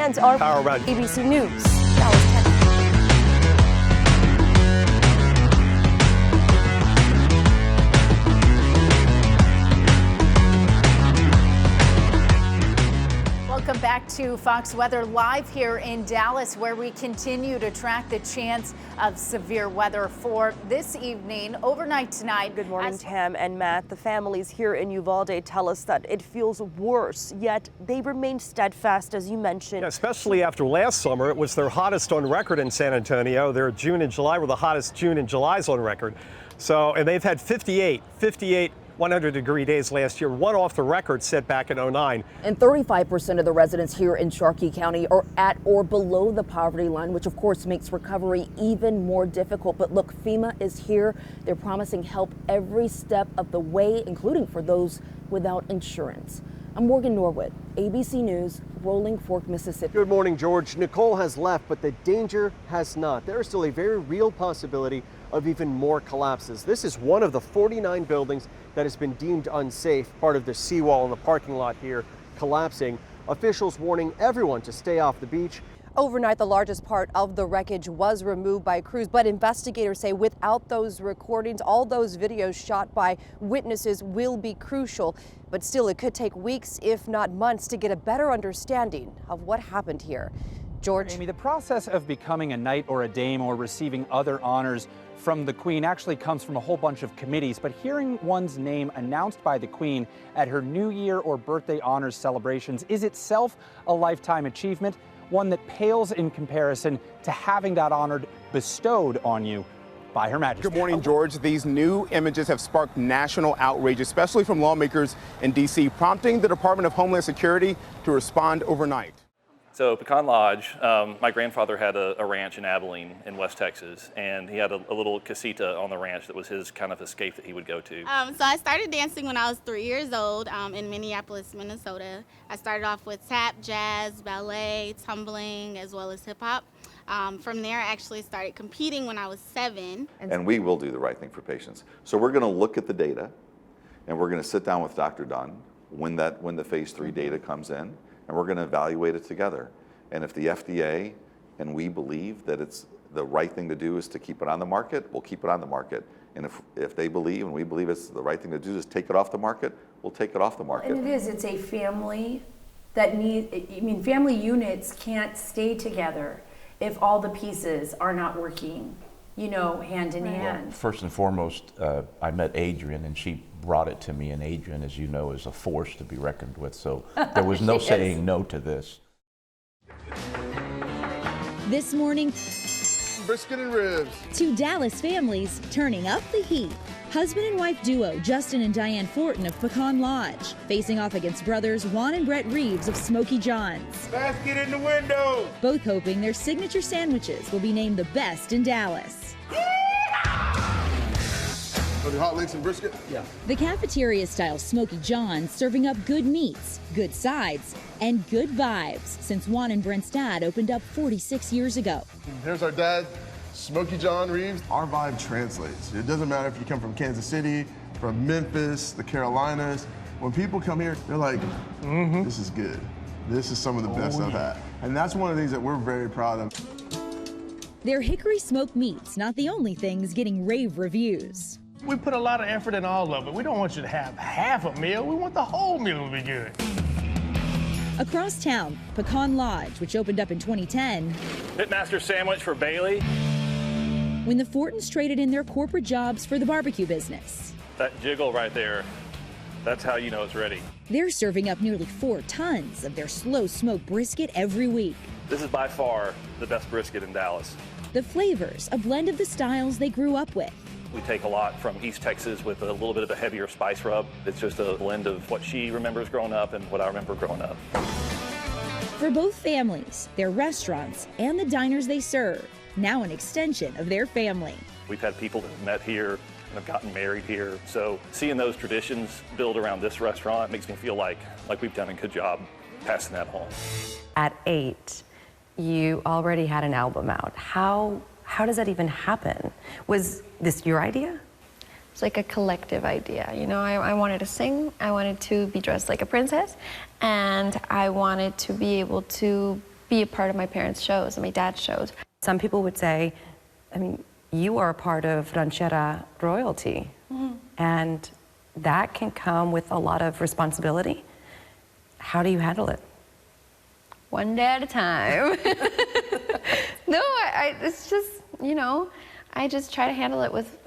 headlines are Power Run. ABC News. Dallas, Texas. Welcome back to Fox Weather Live here in Dallas, where we continue to track the chance of severe weather for this evening, overnight tonight. Good morning, Tam and Matt. The families here in Uvalde tell us that it feels worse, yet they remain steadfast, as you mentioned. Yeah, especially after last summer. It was their hottest on record in San Antonio. Their June and July were the hottest June and Julys on record. And they've had 58 100-degree days last year, one off the record set back in 2009. And 35% of the residents here in Sharkey County are at or below the poverty line, which of course makes recovery even more difficult. But look, FEMA is here. They're promising help every step of the way, including for those without insurance. I'm Morgan Norwood, ABC News, Rolling Fork, Mississippi. Good morning, George. Nicole has left, but the danger has not. There is still a very real possibility of even more collapses. This is one of the 49 buildings that has been deemed unsafe, part of the seawall in the parking lot here collapsing. Officials warning everyone to stay off the beach. Overnight, the largest part of the wreckage was removed by crews, but investigators say without those recordings, all those videos shot by witnesses will be crucial. But still, it could take weeks, if not months, to get a better understanding of what happened here. George? Amy, the process of becoming a knight or a dame or receiving other honors from the Queen actually comes from a whole bunch of committees, but hearing one's name announced by the Queen at her New Year or birthday honors celebrations is itself a lifetime achievement, one that pales in comparison to having that honor bestowed on you by Her Majesty. Good morning, George. These new images have sparked national outrage, especially from lawmakers in D.C., prompting the Department of Homeland Security to respond overnight. So Pecan Lodge, my grandfather had a ranch in Abilene in West Texas, and he had a little casita on the ranch that was his kind of escape that he would go to. So I started dancing when I was 3 years old in Minneapolis, Minnesota. I started off with tap, jazz, ballet, tumbling, as well as hip hop. From there, I actually started competing when I was 7. And we will do the right thing for patients. So we're going to look at the data, and we're going to sit down with Dr. Dunn when the phase 3 data comes in, and we're going to evaluate it together. And if the FDA and we believe that it's the right thing to do is to keep it on the market, we'll keep it on the market. And if they believe and we believe it's the right thing to do is take it off the market, we'll take it off the market. And it's a family that family units can't stay together if all the pieces are not working, hand in hand. Well, first and foremost, I met Adrian, and she brought it to me, and Adrian, as you know, is a force to be reckoned with, so there was no saying no to this. This morning, brisket and ribs. 2 Dallas families turning up the heat. Husband and wife duo Justin and Diane Fortin of Pecan Lodge facing off against brothers Juan and Brett Reeves of Smoky John's. Basket in the window. Both hoping their signature sandwiches will be named the best in Dallas. The hot links and brisket? Yeah. The cafeteria-style Smoky John's serving up good meats, good sides, and good vibes since Juan and Brent's dad opened up 46 years ago. Here's our dad, Smoky John Reeves. Our vibe translates. It doesn't matter if you come from Kansas City, from Memphis, the Carolinas. When people come here, they're like, this is good. This is some of the best I've had. And that's one of the things that we're very proud of. Their hickory smoked meats, not the only things getting rave reviews. We put a lot of effort in all of it. We don't want you to have half a meal. We want the whole meal to be good. Across town, Pecan Lodge, which opened up in 2010. Pitmaster sandwich for Bailey. When the Fortins traded in their corporate jobs for the barbecue business. That jiggle right there, that's how you know it's ready. They're serving up nearly 4 tons of their slow smoked brisket every week. This is by far the best brisket in Dallas. The flavors, a blend of the styles they grew up with. We take a lot from East Texas with a little bit of a heavier spice rub. It's just a blend of what she remembers growing up and what I remember growing up. For both families, their restaurants, and the diners they serve, now an extension of their family. We've had people that have met here and have gotten married here. So seeing those traditions build around this restaurant makes me feel like we've done a good job passing that on. At 8, you already had an album out. How does that even happen? Was this your idea? It's like a collective idea. I wanted to sing, I wanted to be dressed like a princess, and I wanted to be able to be a part of my parents' shows and my dad's shows. Some people would say, I mean, you are a part of ranchera royalty, and that can come with a lot of responsibility. How do you handle it? One day at a time. No, it's just, you know, I just try to handle it with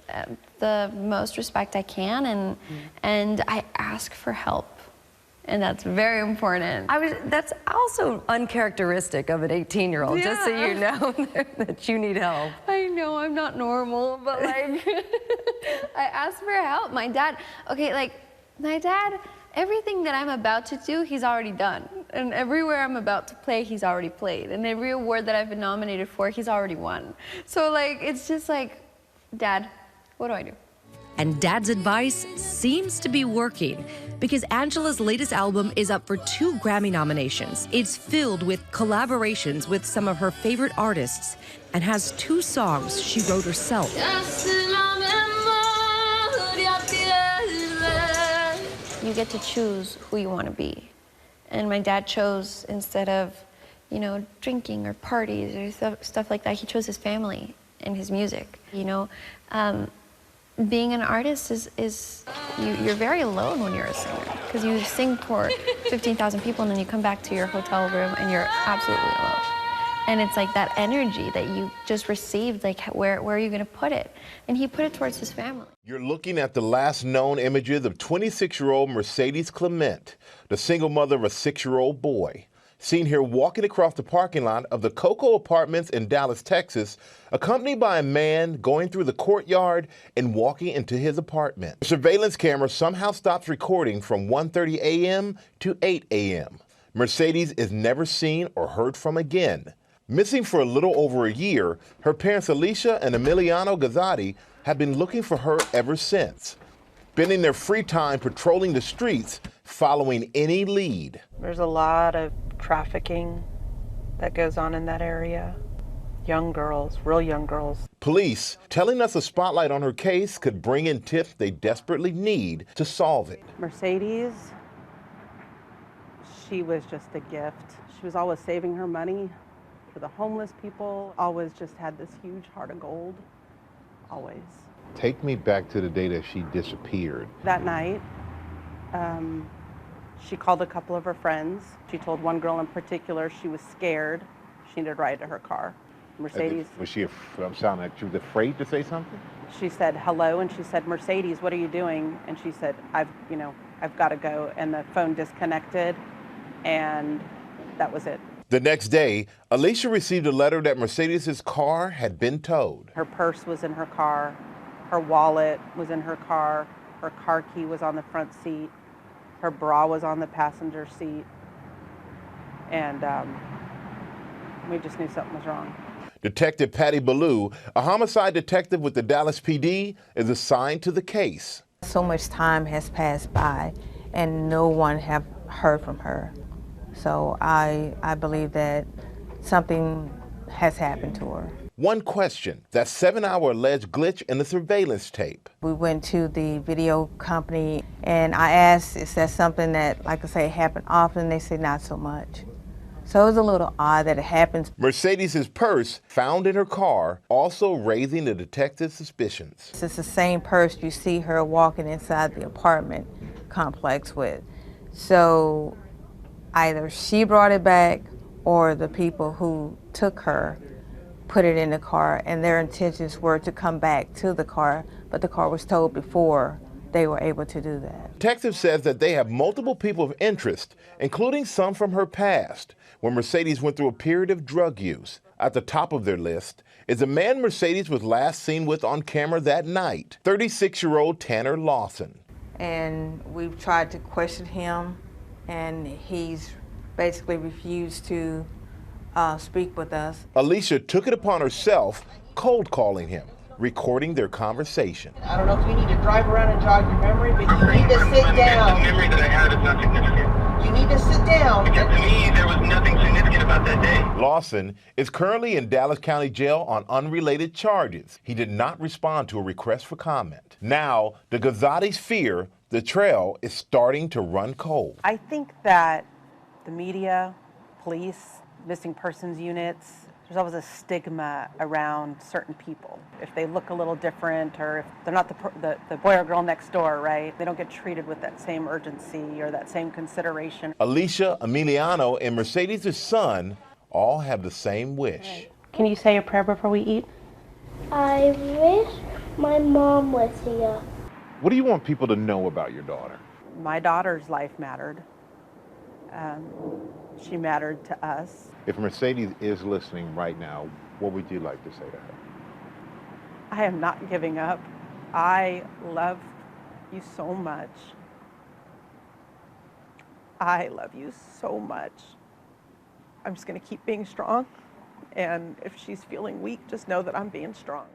the most respect I can, and I ask for help. And that's very important. That's also uncharacteristic of an 18-year-old, just so you know that you need help. I know I'm not normal, but like, I ask for help. My dad, everything that I'm about to do, he's already done. And everywhere I'm about to play, he's already played. And every award that I've been nominated for, he's already won. So like, it's just like, Dad, what do I do? And Dad's advice seems to be working, because Angela's latest album is up for 2 Grammy nominations. It's filled with collaborations with some of her favorite artists and has 2 songs she wrote herself. You get to choose who you want to be. And my dad chose, instead of, you know, drinking or parties or stuff like that, he chose his family and his music, you know. Being an artist you're very alone when you're a singer, because you sing for 15,000 people and then you come back to your hotel room and you're absolutely alone. And it's like that energy that you just received, like where are you going to put it? And he put it towards his family. You're looking at the last known images of 26-year-old Mercedes Clement, the single mother of a 6-year-old boy. Seen here walking across the parking lot of the Cocoa Apartments in Dallas, Texas, accompanied by a man going through the courtyard and walking into his apartment. The surveillance camera somehow stops recording from 1:30 a.m. to 8 a.m. Mercedes is never seen or heard from again. Missing for a little over a year, her parents Alicia and Emiliano Gazzotti have been looking for her ever since, spending their free time patrolling the streets, following any lead. There's a lot of trafficking that goes on in that area. Young girls, real young girls. Police telling us a spotlight on her case could bring in tips they desperately need to solve it. Mercedes, she was just a gift. She was always saving her money for the homeless people, always just had this huge heart of gold, always. Take me back to the day that she disappeared. That night, she called a couple of her friends. She told one girl in particular she was scared. She needed a ride to her car. Mercedes. Was she, I'm sounding like she was afraid to say something? She said hello, and she said, Mercedes, what are you doing? And she said, I've got to go. And the phone disconnected, and that was it. The next day, Alicia received a letter that Mercedes' car had been towed. Her purse was in her car. Her wallet was in her car. Her car key was on the front seat. Her bra was on the passenger seat. And we just knew something was wrong. Detective Patty Ballou, a homicide detective with the Dallas PD, is assigned to the case. So much time has passed by and no one have heard from her. So I believe that something has happened to her. One question, that 7-hour alleged glitch in the surveillance tape. We went to the video company and I asked, is that something that, like I say, happened often? They said not so much. So it was a little odd that it happens. Mercedes' purse found in her car, also raising the detective's suspicions. It's the same purse you see her walking inside the apartment complex with. So either she brought it back or the people who took her put it in the car, and their intentions were to come back to the car, but the car was towed before they were able to do that. Detective says that they have multiple people of interest, including some from her past, when Mercedes went through a period of drug use. At the top of their list is a man Mercedes was last seen with on camera that night, 36-year-old Tanner Lawson. And we've tried to question him, and he's basically refused to speak with us. Alicia took it upon herself, cold calling him, recording their conversation. I don't know if you need to drive around and jog your memory, but you need to sit down. The memory that I have is not significant. You need to sit down. Because to me, there was nothing significant about that day. Lawson is currently in Dallas County Jail on unrelated charges. He did not respond to a request for comment. Now, the Gazzottis fear the trail is starting to run cold. I think that the media, police, missing persons units, there's always a stigma around certain people. If they look a little different, or if they're not the boy or girl next door, right? They don't get treated with that same urgency or that same consideration. Alicia, Emiliano, and Mercedes' son all have the same wish. Can you say a prayer before we eat? I wish my mom was here. What do you want people to know about your daughter? My daughter's life mattered. She mattered to us. If Mercedes is listening right now, what would you like to say to her? I am not giving up. I love you so much. I love you so much. I'm just going to keep being strong. And if she's feeling weak, just know that I'm being strong.